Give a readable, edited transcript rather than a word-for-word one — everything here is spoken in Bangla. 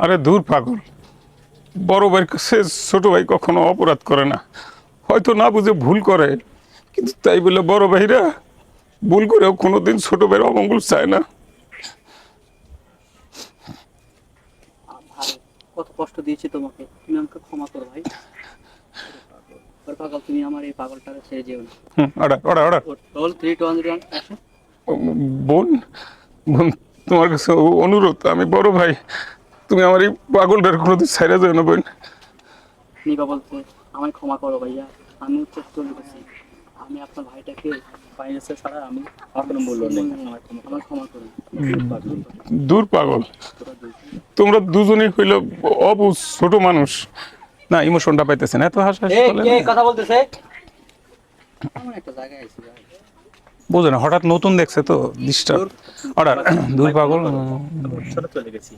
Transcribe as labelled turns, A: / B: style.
A: আরে দূর পাগল, বড় ভাইয়ের কাছে ছোট ভাই কখনো অপরাধ করে না, হয়তো না বুঝে ভুল করে, কিন্তু তাই বলে বড় ভাইরা ভুল করেও কোনোদিন ছোট ভাইয়ের অমঙ্গল চায় না।
B: ভাই কত কষ্ট দিয়েছি তোমাকে, তুমি আমাকে ক্ষমা করো ভাই। ওর পাগল, তুমি আমার এই পাগলটাকে ছেড়ে যেও না।
A: Order order order.
B: Roll 3 2 1 action.
A: বোন, বোন, তোমার কাছে অনুরোধ, আমি বড় ভাই, তুমি আমার এই পাগলটার কোনোদিন ছাইরা যাও না বোন।
B: নিবা বলতে আমায় ক্ষমা করো ভাইয়া, আমি হচ্ছে চলে গেছি। আমি আপনার ভাইটাকে বাইরেছে ছাড়া আমি আর কোনো মূল্য নেই। আমার ক্ষমা করুন।
A: দূর পাগল, তোমরা দুজনেই হইল অবুঝ ছোট মানুষ, না ইমোশনটা পাইতেছে না, এত হাসাহাসি করলে
B: কে
A: না।
B: কথা বলতেছে? এমন একটা জায়গায় আছি ভাই।
A: বোঝে না, হঠাৎ নতুন দেখছে তো ডিস্টার্ব। অর্ডার। দূর পাগল।
B: ছোট চলে গেছি।